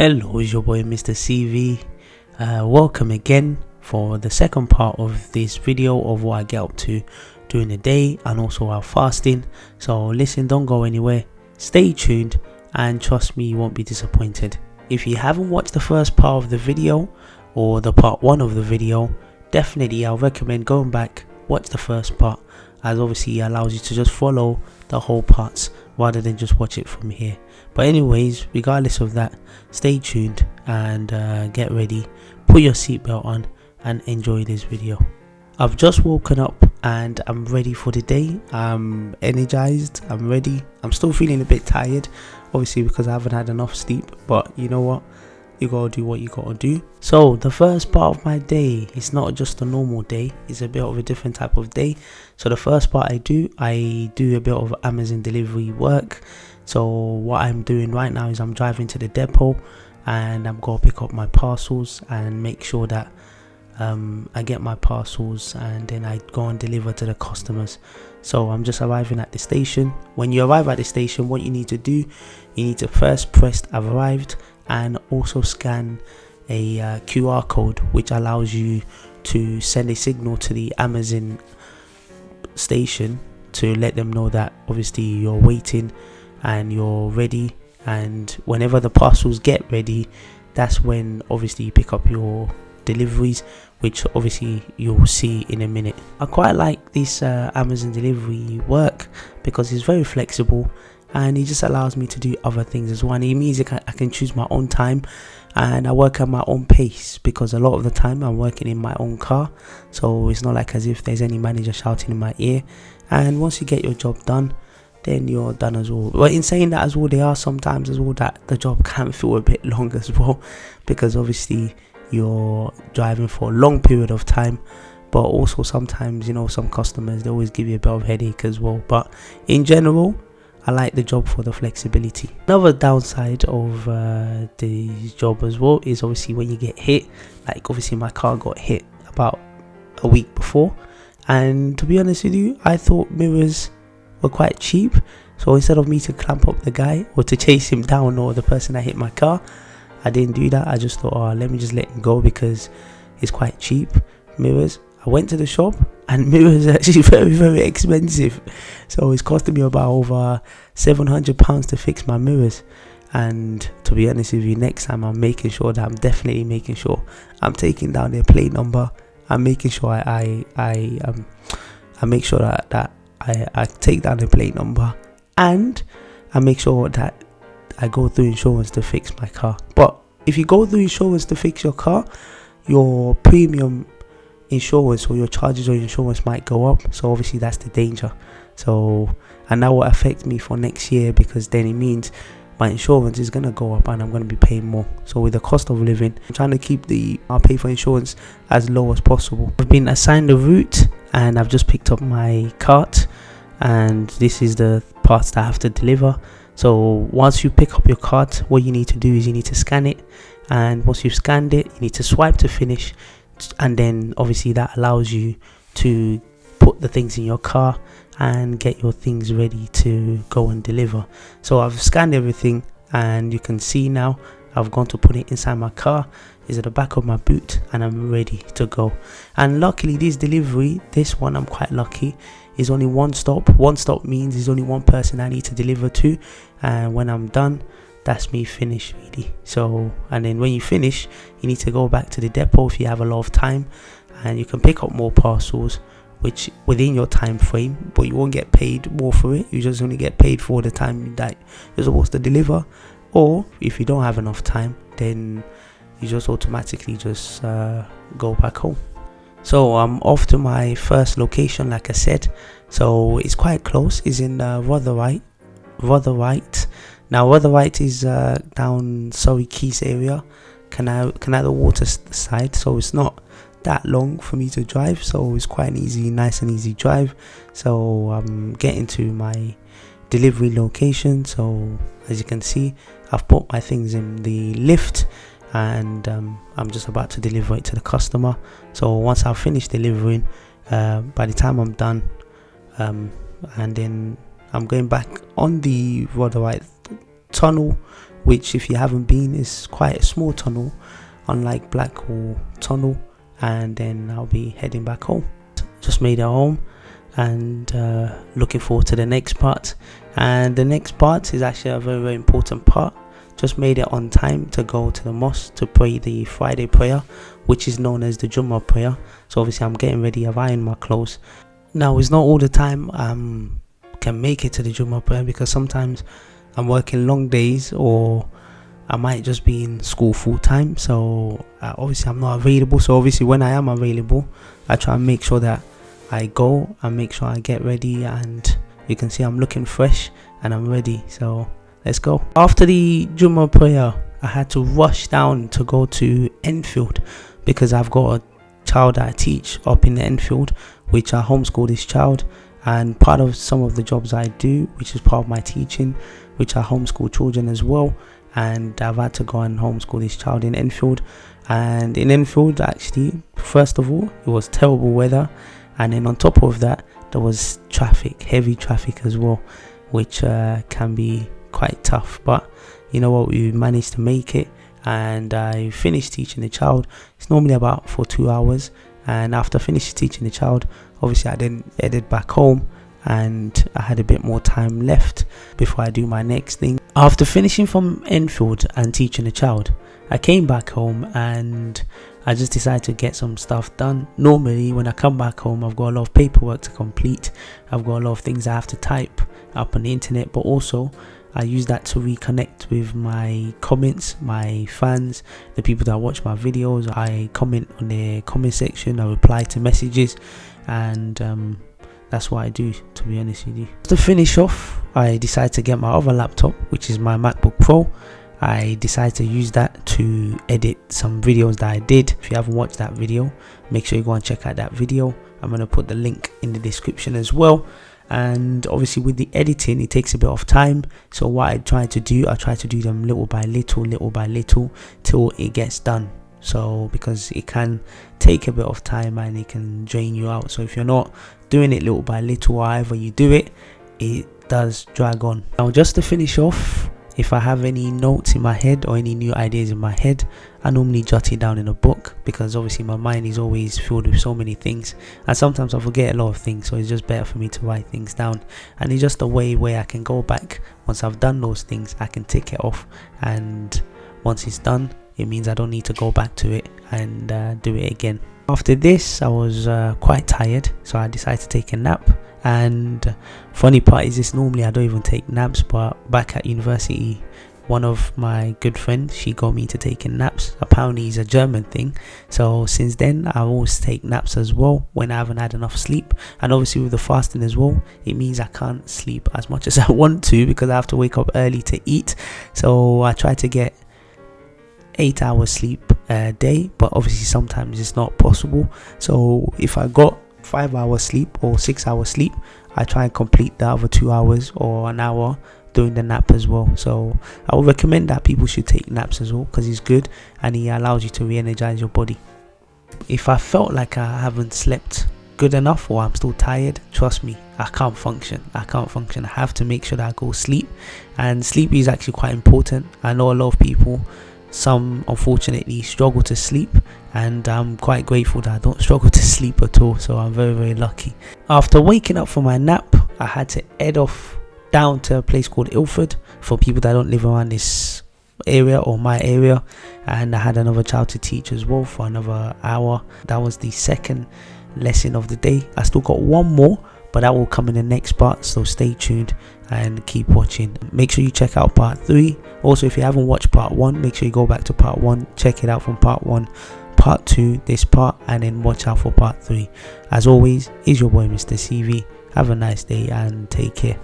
Hello, it's your boy MrCV. Welcome again for the second part of this video of what I get up to during the day and also while fasting. So listen, don't go anywhere, stay tuned, and trust me, you won't be disappointed. If you haven't watched the first part of the video or the part 1 of the video, definitely I'll recommend going back, watch the first part, as obviously it allows you to just follow the whole parts rather than just watch it from here. But anyways, regardless of that, stay tuned and get ready, put your seatbelt on and enjoy this video. I've just woken up and I'm ready for the day. I'm energized, I'm ready. I'm still feeling a bit tired, obviously because I haven't had enough sleep, but you know what, you gotta do what you gotta do. So the first part of my day is not just a normal day, it's a bit of a different type of day. So the first part I do a bit of Amazon delivery work. So what I'm doing right now is I'm driving to the depot and I'm gonna pick up my parcels and make sure that I get my parcels and then I go and deliver to the customers. So I'm just arriving at the station. When you arrive at the station, what you need to do, you need to first press I've arrived and also scan a QR code, which allows you to send a signal to the Amazon station to let them know that obviously you're waiting and you're ready, and whenever the parcels get ready, that's when obviously you pick up your deliveries, which obviously you'll see in a minute. I quite like this Amazon delivery work because it's very flexible and it just allows me to do other things as well, and it means I can choose my own time and I work at my own pace, because a lot of the time I'm working in my own car, so it's not like as if there's any manager shouting in my ear. And once you get your job done, then you're done as well. But in saying that as well, there are sometimes as well that the job can feel a bit long as well, because obviously you're driving for a long period of time. But also sometimes, you know, some customers, they always give you a bit of headache as well. But in general, I like the job for the flexibility. Another downside of the job as well is obviously when you get hit. Like obviously my car got hit about a week before, and to be honest with you, I thought mirrors were quite cheap. So instead of me to clamp up the guy or to chase him down or the person that hit my car, I didn't do that. I just thought, oh, let me just let him go because it's quite cheap, mirrors. I went to the shop and mirrors are actually very, very expensive. So it's costing me about over £700 to fix my mirrors. And to be honest with you, next time I'm making sure that I'm definitely making sure I'm taking down their plate number. I'm making sure I make sure that I take down the plate number, and I make sure that I go through insurance to fix my car. But if you go through insurance to fix your car, your premium insurance or your charges or insurance might go up. So obviously that's the danger. So, and that will affect me for next year, because then it means my insurance is going to go up and I'm going to be paying more. So with the cost of living, I'm trying to keep I'll pay for insurance as low as possible. I've been assigned a route and I've just picked up my cart, and this is the parts that I have to deliver. So once you pick up your cart, what you need to do is you need to scan it, and once you've scanned it, you need to swipe to finish, and then obviously that allows you to put the things in your car and get your things ready to go and deliver. So I've scanned everything and you can see now I've gone to put it inside my car. It's at the back of my boot and I'm ready to go. And luckily this delivery, this one I'm quite lucky, is only one stop. One stop means there's only one person I need to deliver to, and when I'm done, that's me finished really. So, and then when you finish, you need to go back to the depot if you have a lot of time, and you can pick up more parcels which within your time frame, but you won't get paid more for it. You just only get paid for the time that you're supposed to deliver. Or if you don't have enough time, then you just automatically just go back home. So I'm off to my first location, like I said. So it's quite close. It's in Rotherhithe. Now Rotherhithe is down Surrey Keys area, Canal Water side. So it's not that long for me to drive, so it's quite an easy, nice and easy drive. So I'm getting to my delivery location. So as you can see, I've put my things in the lift and I'm just about to deliver it to the customer. So once I've finished delivering, by the time I'm done, and then I'm going back on the Rotherhithe tunnel, which if you haven't been is quite a small tunnel, unlike Blackwall Tunnel. And then I'll be heading back home. Just made it home, and looking forward to the next part. And the next part is actually a very, very important part. Just made it on time to go to the mosque to pray the Friday prayer, which is known as the Jummah prayer. So obviously I'm getting ready, I've ironed my clothes. Now it's not all the time can make it to the Jummah prayer, because sometimes I'm working long days, or I might just be in school full time. So obviously I'm not available. So obviously when I am available, I try and make sure that I go and make sure I get ready, and you can see I'm looking fresh and I'm ready. So let's go. After the Jummah prayer, I had to rush down to go to Enfield, because I've got a child that I teach up in Enfield, which I homeschool this child. And part of some of the jobs I do, which is part of my teaching, which I homeschool children as well. And I've had to go and homeschool this child in Enfield. And in Enfield, actually, first of all, it was terrible weather, and then on top of that, there was traffic, heavy traffic as well, which can be quite tough. But you know what, we managed to make it, and I finished teaching the child. It's normally about for 2 hours, and after finishing teaching the child, obviously I then headed back home, and I had a bit more time left before I do my next thing. After finishing from Enfield and teaching the child, I came back home and I just decided to get some stuff done. Normally when I come back home, I've got a lot of paperwork to complete, I've got a lot of things I have to type up on the internet, but also I use that to reconnect with my comments, my fans, the people that watch my videos. I comment on the comment section, I reply to messages, and that's what I do, to be honest with you. To finish off, I decided to get my other laptop, which is my MacBook Pro. I decided to use that to edit some videos that I did. If you haven't watched that video, make sure you go and check out that video. I'm going to put the link in the description as well. And obviously with the editing, it takes a bit of time. So what I try to do them little by little till it gets done. So because it can take a bit of time and it can drain you out. So if you're not doing it little by little, however you do it, it does drag on. Now just to finish off, if I have any notes in my head or any new ideas in my head, I normally jot it down in a book, because obviously my mind is always filled with so many things, and sometimes I forget a lot of things. So it's just better for me to write things down, and it's just a way where I can go back once I've done those things. I can tick it off, and once it's done, it means I don't need to go back to it and do it again. After this, I was quite tired, so I decided to take a nap. And funny part is this, normally I don't even take naps, but back at university, one of my good friends, she got me to taking naps. Apparently it's a German thing, so since then I always take naps as well when I haven't had enough sleep. And obviously with the fasting as well, it means I can't sleep as much as I want to, because I have to wake up early to eat. So I try to get 8 hours sleep a day, but obviously sometimes it's not possible. So if I got 5 hours sleep or 6 hours sleep, I try and complete the other 2 hours or an hour during the nap as well. So I would recommend that people should take naps as well, because it's good and it allows you to re-energize your body. If I felt like I haven't slept good enough or I'm still tired, trust me, I can't function. I have to make sure that I go sleep, and sleep is actually quite important. I know a lot of people, some unfortunately struggle to sleep, and I'm quite grateful that I don't struggle to sleep at all. So I'm very, very lucky. After waking up from my nap, I had to head off down to a place called Ilford, for people that don't live around this area or my area. And I had another child to teach as well for another hour. That was the second lesson of the day. I still got one more, but that will come in the next part, so stay tuned and keep watching. Make sure you check out part 3. Also, if you haven't watched part 1, make sure you go back to part 1, check it out from part 1, part 2, this part, and then watch out for part 3. As always, is your boy MrCV. Have a nice day and take care.